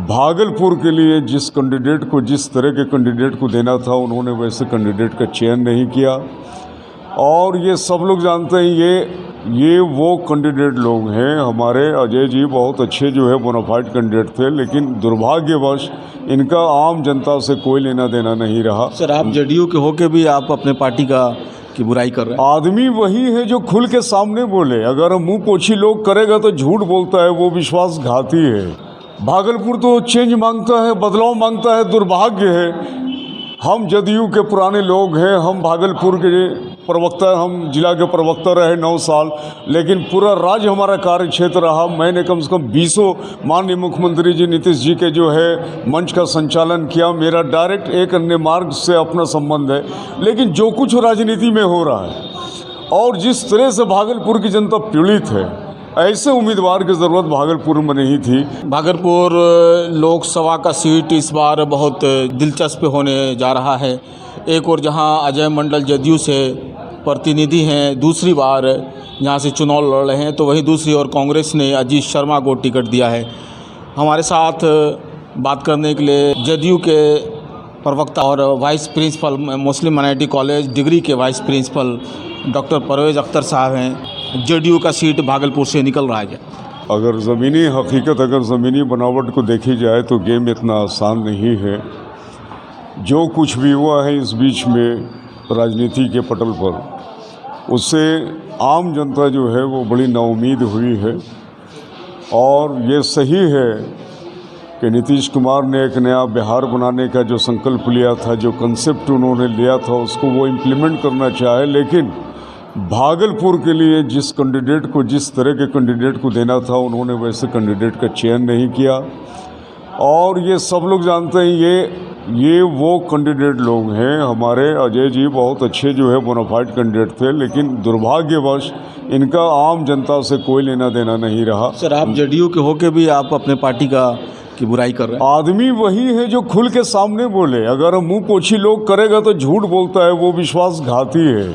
भागलपुर के लिए जिस कैंडिडेट को, जिस तरह के कैंडिडेट को देना था, उन्होंने वैसे कैंडिडेट का चयन नहीं किया। और ये सब लोग जानते हैं, ये वो कैंडिडेट लोग हैं। हमारे अजय जी बहुत अच्छे जो है बोनाफाइड कैंडिडेट थे, लेकिन दुर्भाग्यवश इनका आम जनता से कोई लेना देना नहीं रहा। सर, आप जेडीयू के होके भी आप अपने पार्टी की बुराई कर रहे हैं। आदमी वही है जो खुल के सामने बोले। अगर मुंह पोछी लोग करेगा तो झूठ बोलता है, वो विश्वासघाती है। भागलपुर तो चेंज मांगता है, बदलाव मांगता है। दुर्भाग्य है, हम जदयू के पुराने लोग हैं, हम भागलपुर के प्रवक्ता, हम जिला के प्रवक्ता रहे 9 साल, लेकिन पूरा राज्य हमारा कार्य क्षेत्र रहा। मैंने कम से कम 20 माननीय मुख्यमंत्री जी नीतीश जी के जो है मंच का संचालन किया। मेरा डायरेक्ट एक अन्य मार्ग से अपना संबंध है, लेकिन जो कुछ राजनीति में हो रहा है और जिस तरह से भागलपुर की जनता पीड़ित है, ऐसे उम्मीदवार की ज़रूरत भागलपुर में नहीं थी। भागलपुर लोकसभा का सीट इस बार बहुत दिलचस्प होने जा रहा है। एक और जहां अजय मंडल जदयू से प्रतिनिधि हैं, दूसरी बार यहाँ से चुनाव लड़ रहे हैं, तो वहीं दूसरी ओर कांग्रेस ने अजीत शर्मा को टिकट दिया है। हमारे साथ बात करने के लिए जदयू के प्रवक्ता और vice principal, Muslim minority college degree के vice principal doctor Parvez Akhtar साहब हैं। जेडीयू का सीट भागलपुर से निकल रहा है। अगर ज़मीनी हकीकत, अगर ज़मीनी बनावट को देखी जाए तो गेम इतना आसान नहीं है। जो कुछ भी हुआ है इस बीच में राजनीति के पटल पर, उससे आम जनता जो है वो बड़ी नाउम्मीद हुई है। और ये सही है कि नीतीश कुमार ने एक नया बिहार बनाने का जो संकल्प लिया था, जो कंसेप्ट उन्होंने लिया था, उसको वो इम्प्लीमेंट करना चाहे, लेकिन भागलपुर के लिए जिस कैंडिडेट को, जिस तरह के कैंडिडेट को देना था, उन्होंने वैसे कैंडिडेट का चयन नहीं किया। और ये सब लोग जानते हैं, ये वो कैंडिडेट लोग हैं। हमारे अजय जी बहुत अच्छे जो है बोनाफाइड कैंडिडेट थे, लेकिन दुर्भाग्यवश इनका आम जनता से कोई लेना देना नहीं रहा। सर, आप जेडीयू के होके भी आप अपने पार्टी की बुराई कर रहे हैं। आदमी वही है जो खुल के सामने बोले। अगर मुंह पोछी लोग करेगा तो झूठ बोलता है, वो विश्वासघाती है।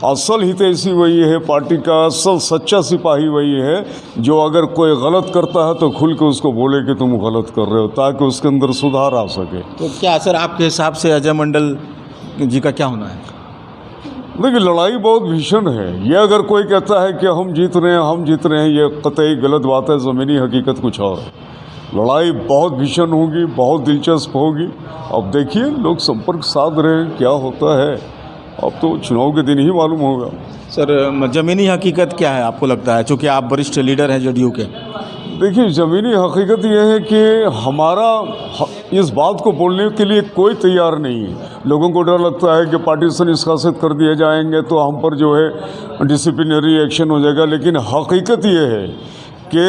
असल हितैषी वही है, पार्टी का असल सच्चा सिपाही वही है, जो अगर कोई गलत करता है तो खुल के उसको बोले कि तुम गलत कर रहे हो, ताकि उसके अंदर सुधार आ सके। तो क्या सर, आपके हिसाब से अजय मंडल जी का क्या होना है? देखिए, लड़ाई बहुत भीषण है। ये अगर कोई कहता है कि हम जीत रहे हैं, हम जीत रहे हैं, ये कतई गलत बात है। ज़मीनी हकीकत कुछ और है। लड़ाई बहुत भीषण होगी, बहुत दिलचस्प होगी। अब देखिए, लोग संपर्क साध रहे हैं, क्या होता है अब तो चुनाव के दिन ही मालूम होगा। सर, ज़मीनी हकीकत क्या है आपको लगता है, चूँकि आप वरिष्ठ लीडर हैं जेडीयू के? देखिए, ज़मीनी हकीकत ये है कि हमारा इस बात को बोलने के लिए कोई तैयार नहीं है। लोगों को डर लगता है कि पार्टीशन निष्कासित कर दिए जाएंगे तो हम पर जो है डिसिप्लिनरी एक्शन हो जाएगा, लेकिन हकीकत ये है कि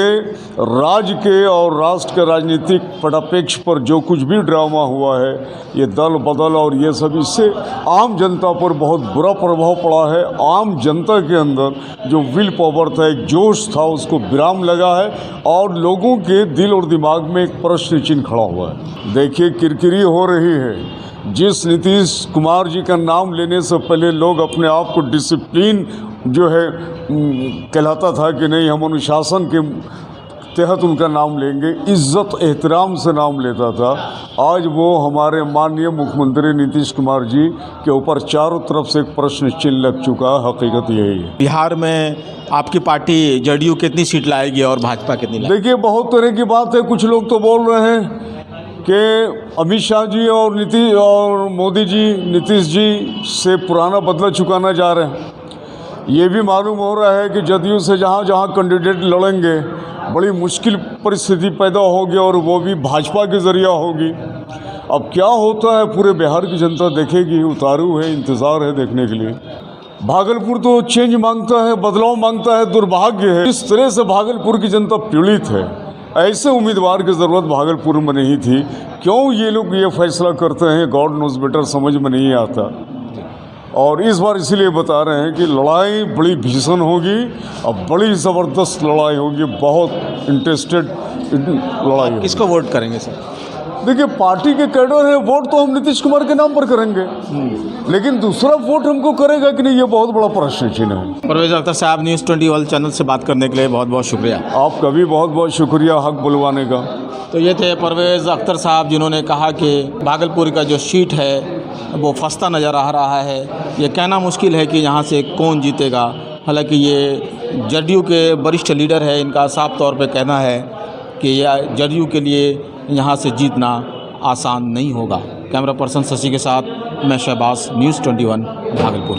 राज्य के और राष्ट्र के राजनीतिक पटापेक्ष पर जो कुछ भी ड्रामा हुआ है, ये दल बदल और ये सब, इससे आम जनता पर बहुत बुरा प्रभाव पड़ा है। आम जनता के अंदर जो विल पावर था, एक जोश था, उसको विराम लगा है और लोगों के दिल और दिमाग में एक प्रश्न चिन्ह खड़ा हुआ है। देखिए, किरकिरी हो रही है। जिस नीतीश कुमार जी का नाम लेने से पहले लोग अपने आप को डिसिप्लिन जो है कहलाता था कि नहीं, हम अनुशासन के तहत उनका नाम लेंगे, इज्जत एहतराम से नाम लेता था। आज वो हमारे माननीय मुख्यमंत्री नीतीश कुमार जी के ऊपर चारों तरफ से एक प्रश्न चिन्ह लग चुका है। हकीकत यही है। बिहार में आपकी पार्टी जेडीयू कितनी सीट लाएगी और भाजपा कितनी लाएगी? देखिए, बहुत तरह की बात है। कुछ लोग तो बोल रहे हैं कि अमित शाह जी और मोदी जी नीतीश जी से पुराना बदला चुकाना जा रहे हैं। ये भी मालूम हो रहा है कि जदयू से जहाँ जहाँ कैंडिडेट लड़ेंगे बड़ी मुश्किल परिस्थिति पैदा होगी और वो भी भाजपा के ज़रिया होगी। अब क्या होता है पूरे बिहार की जनता देखेगी। उतारू है, इंतज़ार है देखने के लिए। भागलपुर तो चेंज मांगता है, बदलाव मांगता है। दुर्भाग्य है, इस तरह से भागलपुर की जनता पीड़ित है। ऐसे उम्मीदवार की ज़रूरत भागलपुर में नहीं थी। क्यों ये लोग ये फैसला करते हैं, गॉड नोज बेटर, समझ में नहीं आता। और इस बार इसीलिए बता रहे हैं कि लड़ाई बड़ी भीषण होगी, अब बड़ी ज़बरदस्त लड़ाई होगी, बहुत इंटरेस्टेड लड़ाई होगी। किसको वोट करेंगे सर? देखिए पार्टी के कैडर है, वोट तो हम नीतीश कुमार के नाम पर करेंगे, लेकिन दूसरा वोट हमको करेगा कि नहीं, ये बहुत बड़ा प्रश्न चिन्ह है। परवेज़ अख्तर साहब, न्यूज़ 20 वर्ल्ड चैनल से बात करने के लिए बहुत बहुत शुक्रिया। आपका भी बहुत बहुत शुक्रिया हक बुलवाने का। तो ये थे परवेज़ अख्तर साहब, जिन्होंने कहा कि भागलपुर का जो सीट है वो फंसता नज़र आ रहा है। ये कहना मुश्किल है कि यहाँ से कौन जीतेगा। हालांकि ये जदयू के वरिष्ठ लीडर है, इनका साफ तौर पे कहना है कि यह जदयू के लिए यहाँ से जीतना आसान नहीं होगा। कैमरा पर्सन शशि के साथ मैं शहबाज, न्यूज़ 21 भागलपुर।